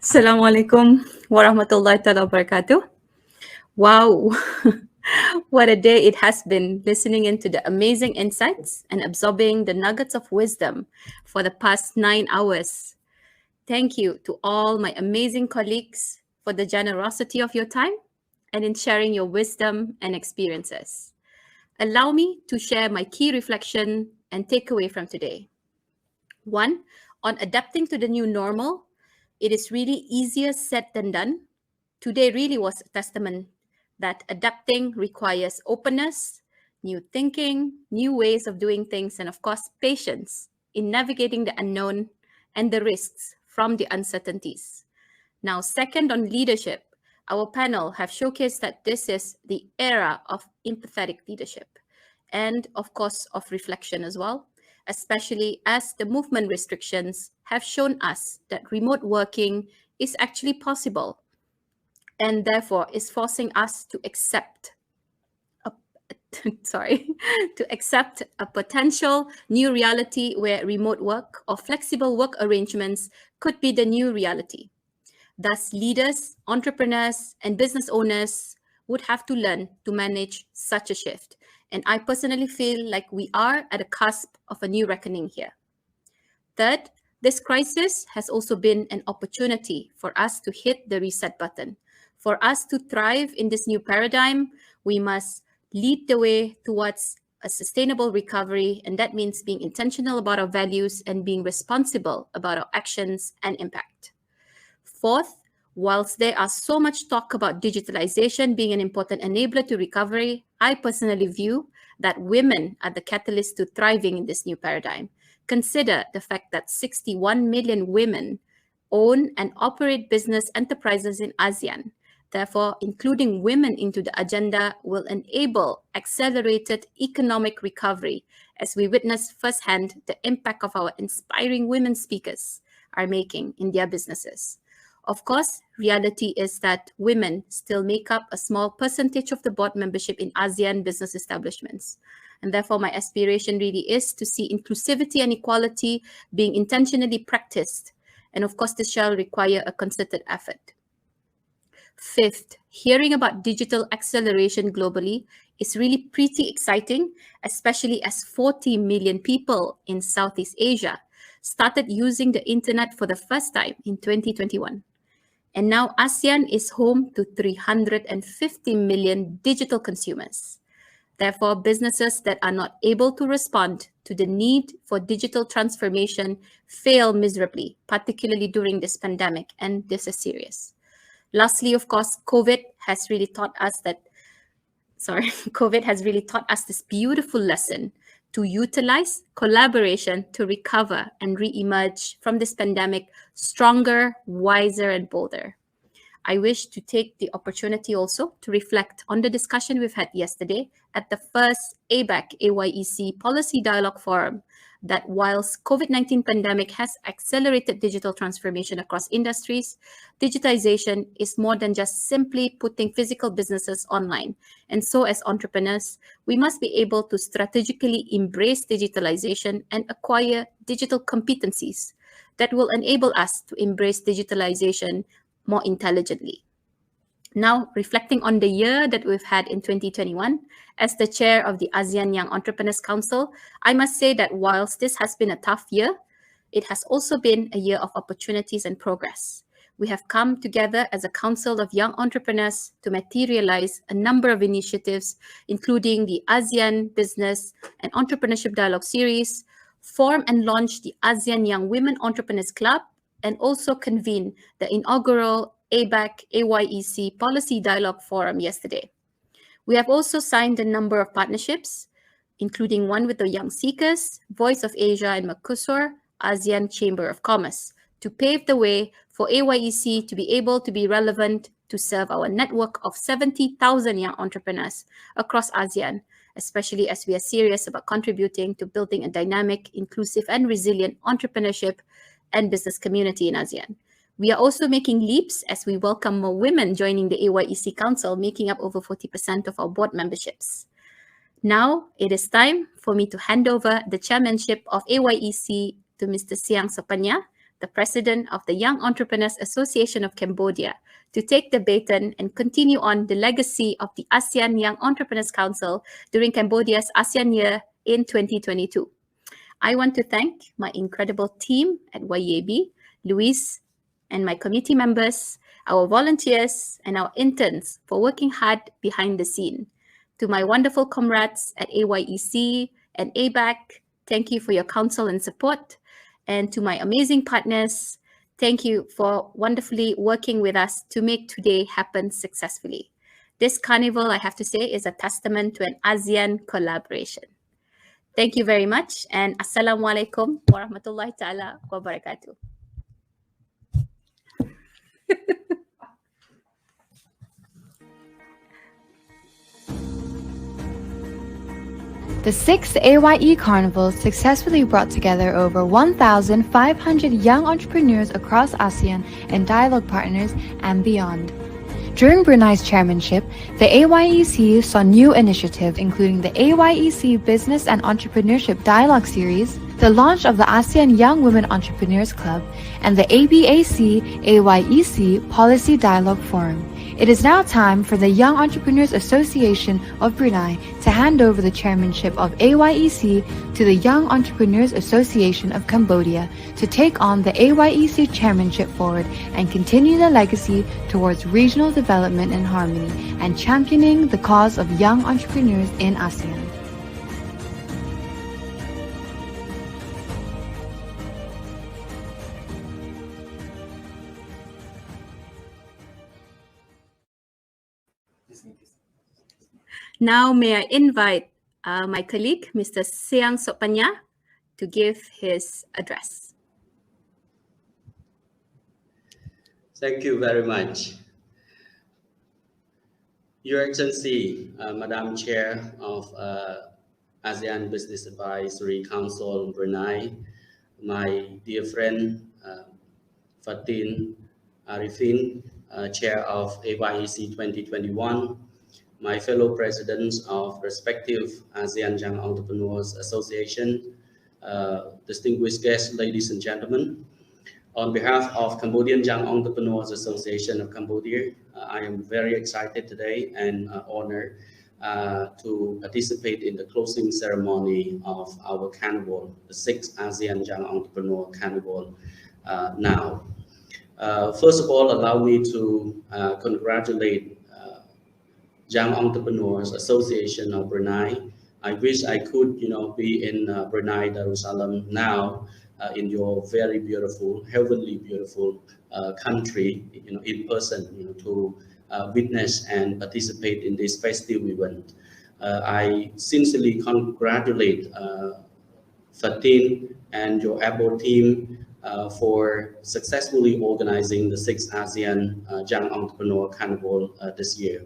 Assalamualaikum warahmatullahi taala wabarakatuh. Wow, what a day it has been listening into the amazing insights and absorbing the nuggets of wisdom for the past 9 hours. Thank you to all my amazing colleagues for the generosity of your time and in sharing your wisdom and experiences. Allow me to share my key reflection and takeaway from today. One, on adapting to the new normal, it is really easier said than done. Today really was a testament that adapting requires openness, new thinking, new ways of doing things, and of course, patience in navigating the unknown and the risks from the uncertainties. Now, second on leadership, our panel have showcased that this is the era of empathetic leadership and of course of reflection as well, especially as the movement restrictions have shown us that remote working is actually possible and therefore is forcing us to accept a, to accept a potential new reality where remote work or flexible work arrangements could be the new reality. Thus, leaders, entrepreneurs, and business owners would have to learn to manage such a shift. And I personally feel like we are at a cusp of a new reckoning here. Third, this crisis has also been an opportunity for us to hit the reset button. For us to thrive in this new paradigm, we must lead the way towards a sustainable recovery, and that means being intentional about our values and being responsible about our actions and impact. Fourth, whilst there are so much talk about digitalization being an important enabler to recovery, I personally view that women are the catalyst to thriving in this new paradigm. Consider the fact that 61 million women own and operate business enterprises in ASEAN. Therefore, including women into the agenda will enable accelerated economic recovery as we witness firsthand the impact of our inspiring women speakers are making in their businesses. Of course, reality is that women still make up a small percentage of the board membership in ASEAN business establishments. And therefore, my aspiration really is to see inclusivity and equality being intentionally practiced. And of course, this shall require a concerted effort. Fifth, hearing about digital acceleration globally is really pretty exciting, especially as 40 million people in Southeast Asia started using the internet for the first time in 2021. And now ASEAN is home to 350 million digital consumers. Therefore, businesses that are not able to respond to the need for digital transformation fail miserably, particularly during this pandemic, and this is serious. Lastly, of course, COVID has really taught us this beautiful lesson to utilize collaboration to recover and re-emerge from this pandemic stronger, wiser, and bolder. I wish to take the opportunity also to reflect on the discussion we've had yesterday at the first AYEC Policy Dialogue Forum, that whilst COVID-19 pandemic has accelerated digital transformation across industries, digitization is more than just simply putting physical businesses online. And so as entrepreneurs, we must be able to strategically embrace digitalization and acquire digital competencies that will enable us to embrace digitalization more intelligently. Now, reflecting on the year that we've had in 2021, as the chair of the ASEAN Young Entrepreneurs Council, I must say that whilst this has been a tough year, it has also been a year of opportunities and progress. We have come together as a council of young entrepreneurs to materialize a number of initiatives, including the ASEAN-Business and Entrepreneurship Dialogue Series, form and launch the ASEAN Young Women Entrepreneurs Club, and also convene the inaugural AYEC Policy Dialogue Forum yesterday. We have also signed a number of partnerships, including one with the Young Seekers, Voice of Asia and Mercosur, ASEAN Chamber of Commerce, to pave the way for AYEC to be able to be relevant to serve our network of 70,000 young entrepreneurs across ASEAN, especially as we are serious about contributing to building a dynamic, inclusive, and resilient entrepreneurship and business community in ASEAN. We are also making leaps as we welcome more women joining the AYEC Council, making up over 40% of our board memberships. Now it is time for me to hand over the chairmanship of AYEC to Mr. Seang Sopagna, the president of the Young Entrepreneurs Association of Cambodia, to take the baton and continue on the legacy of the ASEAN Young Entrepreneurs Council during Cambodia's ASEAN Year in 2022. I want to thank my incredible team at YEAB, Luis, and my committee members, our volunteers, and our interns for working hard behind the scene. To my wonderful comrades at AYEC and ABAC, thank you for your counsel and support. And to my amazing partners, thank you for wonderfully working with us to make today happen successfully. This carnival, I have to say, is a testament to an ASEAN collaboration. Thank you very much, and Assalamualaikum warahmatullahi ta'ala wabarakatuh. The 6th AYE Carnival successfully brought together over 1,500 young entrepreneurs across ASEAN and dialogue partners and beyond. During Brunei's chairmanship, the AYEC saw new initiatives including the AYEC Business and Entrepreneurship Dialogue Series, the launch of the ASEAN Young Women Entrepreneurs Club, and the ABAC-AYEC Policy Dialogue Forum. It is now time for the Young Entrepreneurs Association of Brunei to hand over the chairmanship of AYEC to the Young Entrepreneurs Association of Cambodia to take on the AYEC chairmanship forward and continue the legacy towards regional development and harmony and championing the cause of young entrepreneurs in ASEAN. Now, may I invite my colleague, Mr. Seang Sopagna, to give his address. Thank you very much. Your Excellency, Madam Chair of ASEAN Business Advisory Council Brunei, my dear friend Fatin, Arifin, Chair of AYEC 2021, my fellow presidents of respective ASEAN Young Entrepreneurs Association, distinguished guests, ladies and gentlemen. On behalf of Cambodian Young Entrepreneurs Association of Cambodia, I am very excited today and honored to participate in the closing ceremony of our carnival, the 6th ASEAN Young Entrepreneur Carnival now. First of all, allow me to congratulate Young Entrepreneurs Association of Brunei. I wish I could, be in Brunei, Darussalam now, in your very beautiful, heavenly beautiful country, in person, to witness and participate in this festive event. I sincerely congratulate Fatin and your ABO team for successfully organizing the 6th ASEAN Young Entrepreneur Carnival this year.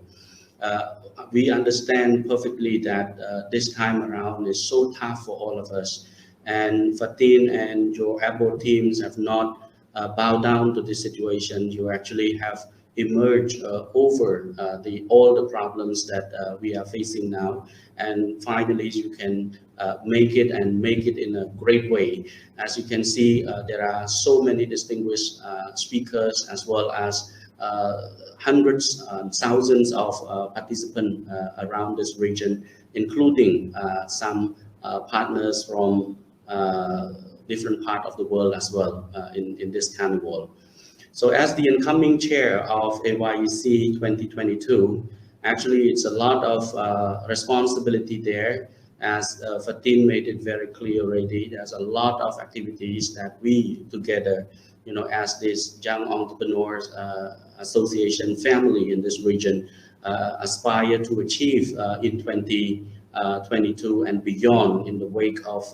We understand perfectly that this time around is so tough for all of us, and Fatin and your ABO teams have not bowed down to this situation. You actually have emerged over all the problems that we are facing now, and finally you can make it in a great way. As you can see, there are so many distinguished speakers, as well as hundreds, thousands of participants around this region, including some partners from different parts of the world as well in this carnival. So as the incoming chair of AYEC 2022, actually it's a lot of responsibility there. As Fatin made it very clear already, there's a lot of activities that we together, as this Young Entrepreneurs Association family in this region aspire to achieve in 2022 and beyond in the wake of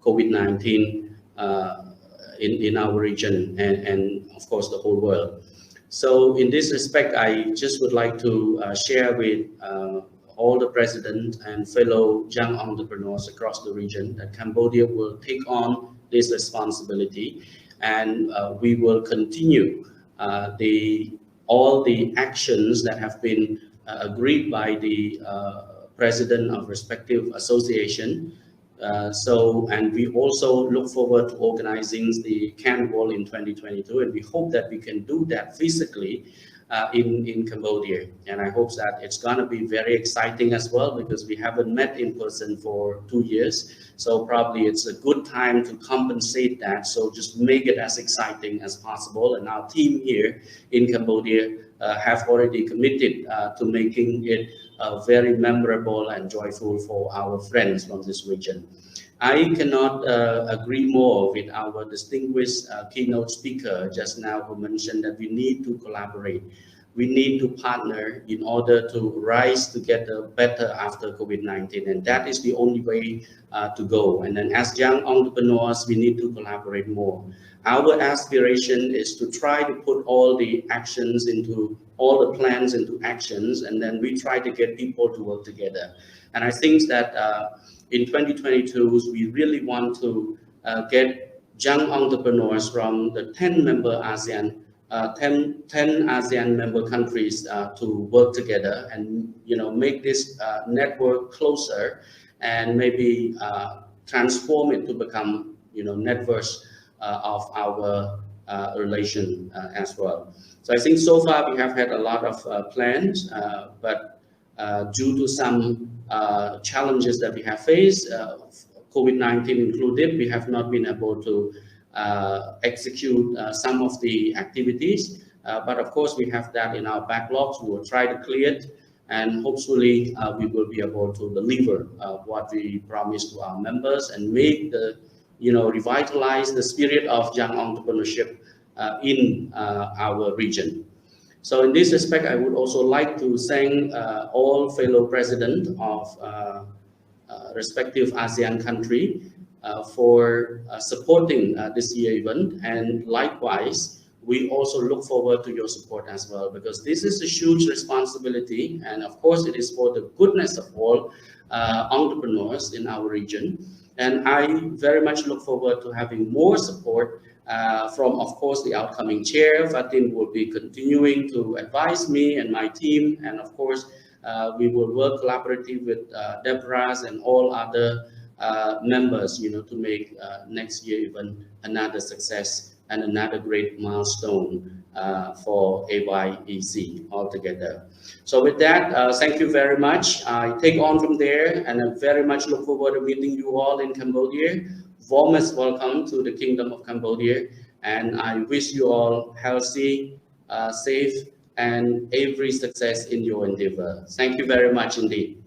COVID-19 in our region and of course the whole world. So in this respect, I just would like to share with all the presidents and fellow young entrepreneurs across the region that Cambodia will take on this responsibility, and we will continue all the actions that have been agreed by the president of respective association And we also look forward to organizing the Carnival in 2022, and we hope that we can do that physically in Cambodia. And I hope that it's going to be very exciting as well, because we haven't met in person for 2 years. So probably it's a good time to compensate that. So just make it as exciting as possible. And our team here in Cambodia have already committed to making it very memorable and joyful for our friends from this region. I cannot agree more with our distinguished keynote speaker just now, who mentioned that we need to collaborate. We need to partner in order to rise together better after COVID-19, and that is the only way to go. And then as young entrepreneurs, we need to collaborate more. Our aspiration is to try to put all the actions into, all the plans into actions, and then we try to get people to work together. And I think that in 2022, we really want to get young entrepreneurs from the 10 member ASEAN, 10 ASEAN member countries to work together and make this network closer, and maybe transform it to become networks of our relation as well. So I think so far we have had a lot of plans, but due to some challenges that we have faced, COVID-19 included, we have not been able to execute some of the activities. But of course, we have that in our backlogs. We will try to clear it, and hopefully we will be able to deliver what we promised to our members and make the, revitalize the spirit of young entrepreneurship in our region. So in this respect, I would also like to thank all fellow presidents of respective ASEAN country for supporting this year event. And likewise, we also look forward to your support as well, because this is a huge responsibility. And of course, it is for the goodness of all entrepreneurs in our region. And I very much look forward to having more support from, of course, the outcoming chair. Fatin will be continuing to advise me and my team. And of course, we will work collaboratively with Deborah's and all other members, to make next year even another success and another great milestone for AYEC altogether. So with that, thank you very much. I take on from there, and I very much look forward to meeting you all in Cambodia. Warmest welcome to the Kingdom of Cambodia, and I wish you all healthy, safe, and every success in your endeavor. Thank you very much indeed.